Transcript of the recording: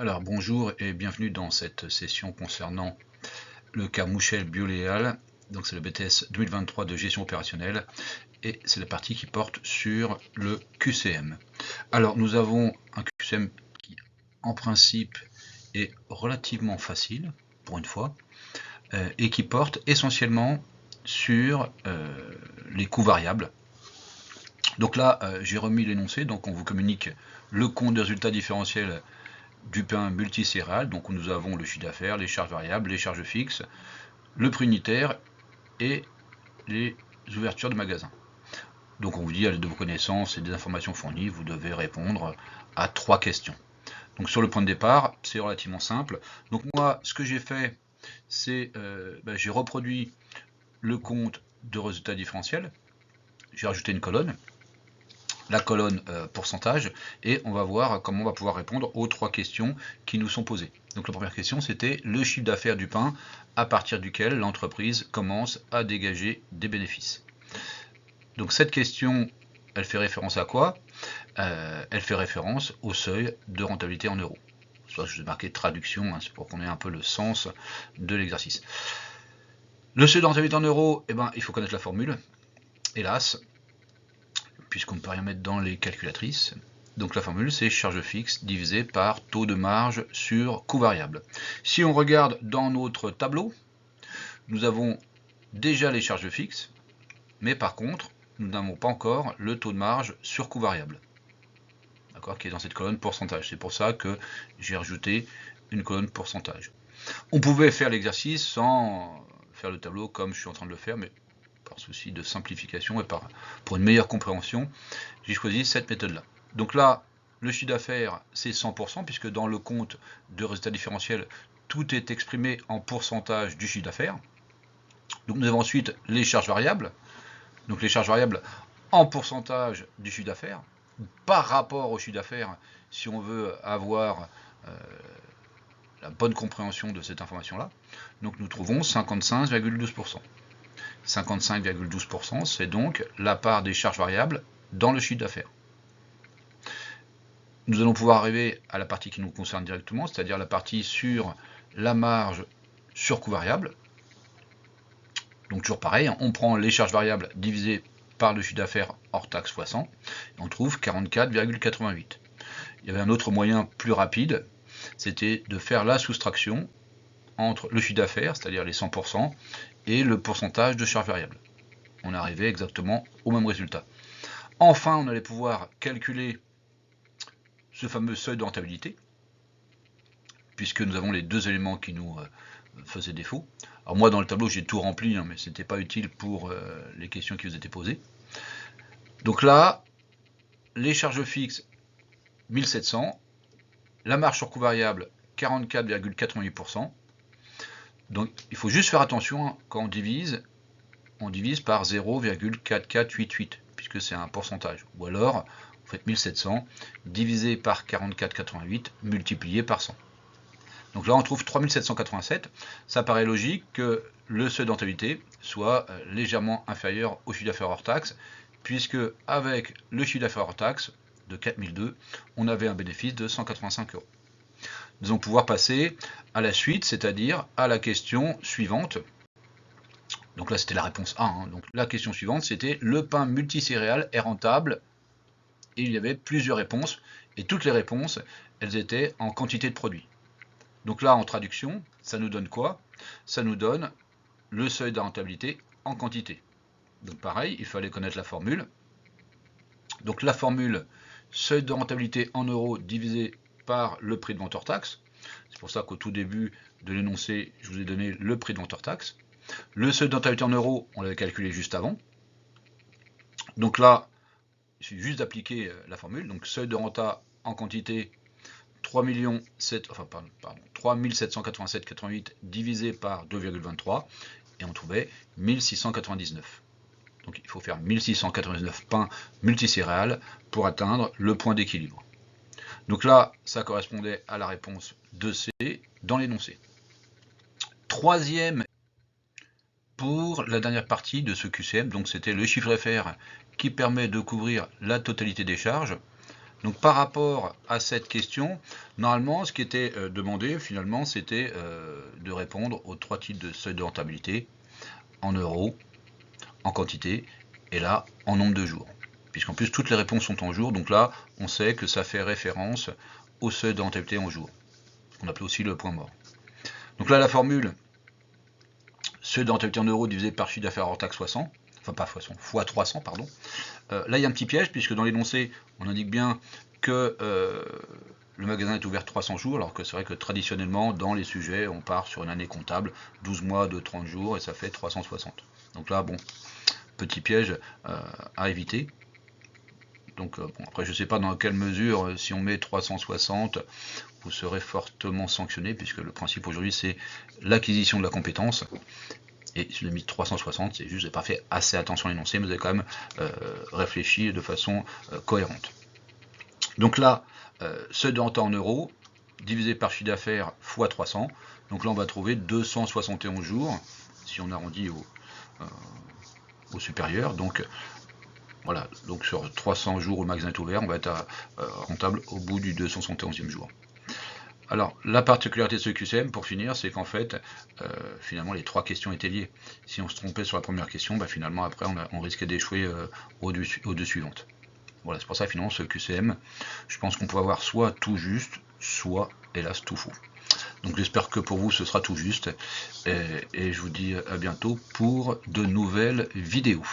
Alors bonjour et bienvenue dans cette session concernant le cas Mouchel Bioléal. Donc c'est le BTS 2023 de gestion opérationnelle et c'est la partie qui porte sur le QCM. Alors nous avons un QCM qui en principe est relativement facile pour une fois et qui porte essentiellement sur les coûts variables. Donc là j'ai remis l'énoncé, donc on vous communique le compte de résultat différentiel du pain multicéréal, donc nous avons le chiffre d'affaires, les charges variables, les charges fixes, le prix unitaire et les ouvertures de magasins. Donc on vous dit à l'aide de vos connaissances et des informations fournies, vous devez répondre à 3 questions. Donc sur le point de départ, c'est relativement simple. Donc moi, ce que j'ai fait, c'est j'ai reproduit le compte de résultat différentiel, j'ai rajouté une colonne, la colonne pourcentage, et on va voir comment on va pouvoir répondre aux 3 questions qui nous sont posées. Donc la première question, c'était le chiffre d'affaires du pain à partir duquel l'entreprise commence à dégager des bénéfices. Donc cette question, elle fait référence à quoi? Elle fait référence au seuil de rentabilité en euros. Soit je vais marquer traduction, c'est pour qu'on ait un peu le sens de l'exercice. Le seuil de rentabilité en euros, il faut connaître la formule, hélas, puisqu'on ne peut rien mettre dans les calculatrices. Donc la formule, c'est charge fixe divisé par taux de marge sur coût variable. Si on regarde dans notre tableau, nous avons déjà les charges fixes, mais par contre, nous n'avons pas encore le taux de marge sur coût variable, d'accord, qui est dans cette colonne pourcentage. C'est pour ça que j'ai rajouté une colonne pourcentage. On pouvait faire l'exercice sans faire le tableau comme je suis en train de le faire, mais par souci de simplification et pour une meilleure compréhension, j'ai choisi cette méthode-là. Donc là, le chiffre d'affaires, c'est 100%, puisque dans le compte de résultat différentiel, tout est exprimé en pourcentage du chiffre d'affaires. Donc nous avons ensuite les charges variables. Donc les charges variables en pourcentage du chiffre d'affaires, par rapport au chiffre d'affaires, si on veut avoir la bonne compréhension de cette information-là. Donc nous trouvons 55,12%. 55,12%, c'est donc la part des charges variables dans le chiffre d'affaires. Nous allons pouvoir arriver à la partie qui nous concerne directement, c'est-à-dire la partie sur la marge sur coût variable. Donc toujours pareil, on prend les charges variables divisées par le chiffre d'affaires hors taxe fois 100, et on trouve 44,88. Il y avait un autre moyen plus rapide, c'était de faire la soustraction entre le chiffre d'affaires, c'est-à-dire les 100%, et le pourcentage de charges variables. On arrivait exactement au même résultat. Enfin, on allait pouvoir calculer ce fameux seuil de rentabilité, puisque nous avons les deux éléments qui nous faisaient défaut. Alors moi, dans le tableau, j'ai tout rempli, mais ce n'était pas utile pour les questions qui vous étaient posées. Donc là, les charges fixes, 1700, la marge sur coût variable, 44,88%. Donc il faut juste faire attention, quand on divise par 0,4488, puisque c'est un pourcentage. Ou alors, vous faites 1700 divisé par 44,88 multiplié par 100. Donc là, on trouve 3787. Ça paraît logique que le seuil de rentabilité soit légèrement inférieur au chiffre d'affaires hors taxe, puisque avec le chiffre d'affaires hors taxe de 4002, on avait un bénéfice de 185 euros. Nous allons pouvoir passer à la suite, c'est-à-dire à la question suivante. Donc là, c'était la réponse A. Donc la question suivante, c'était le pain multicéréal est rentable. Et il y avait plusieurs réponses. Et toutes les réponses, elles étaient en quantité de produits. Donc là, en traduction, ça nous donne quoi? Ça nous donne le seuil de rentabilité en quantité. Donc pareil, il fallait connaître la formule. Donc la formule, seuil de rentabilité en euros divisé par le prix de vente hors taxe. C'est pour ça qu'au tout début de l'énoncé, je vous ai donné le prix de vente hors taxe. Le seuil de rentabilité en euros, on l'avait calculé juste avant. Donc là, il suffit juste d'appliquer la formule. Donc seuil de renta en quantité, 3787,88 divisé par 2,23, et on trouvait 1699. Donc il faut faire 1699 pains multicéréales pour atteindre le point d'équilibre. Donc là, ça correspondait à la réponse 2C dans l'énoncé. Troisième, pour la dernière partie de ce QCM, donc c'était le chiffre d'affaires qui permet de couvrir la totalité des charges. Donc par rapport à cette question, normalement, ce qui était demandé, finalement, c'était de répondre aux 3 types de seuil de rentabilité, en euros, en quantité, et là, en nombre de jours. Puisqu'en plus, toutes les réponses sont en jours, donc là, on sait que ça fait référence au seuil de rentabilité en jours. On appelle aussi le point mort. Donc là, la formule, seuil de rentabilité en euros divisé par chiffre d'affaires hors taxe fois 100, enfin pas fois 100, fois 300, pardon. Là, il y a un petit piège, puisque dans l'énoncé, on indique bien que le magasin est ouvert 300 jours, alors que c'est vrai que traditionnellement, dans les sujets, on part sur une année comptable, 12 mois de 30 jours, et ça fait 360. Donc là, bon, petit piège à éviter. Donc bon, après, je ne sais pas dans quelle mesure, si on met 360, vous serez fortement sanctionné, puisque le principe aujourd'hui, c'est l'acquisition de la compétence. Et si je l'ai mis 360, c'est juste que je n'ai pas fait assez attention à l'énoncé, mais vous avez quand même réfléchi de façon cohérente. Donc là, seuil de rentabilité en euros, divisé par chiffre d'affaires fois 300. Donc là, on va trouver 271 jours, si on arrondit au supérieur. Donc voilà, donc sur 300 jours où le magasin est ouvert, on va être rentable au bout du 271e jour. Alors, la particularité de ce QCM, pour finir, c'est qu'en fait, finalement, les 3 questions étaient liées. Si on se trompait sur la première question, bah, finalement, après, on risquait d'échouer aux 2 suivantes. Voilà, c'est pour ça, finalement, ce QCM, je pense qu'on peut avoir soit tout juste, soit, hélas, tout faux. Donc, j'espère que pour vous, ce sera tout juste. Et je vous dis à bientôt pour de nouvelles vidéos.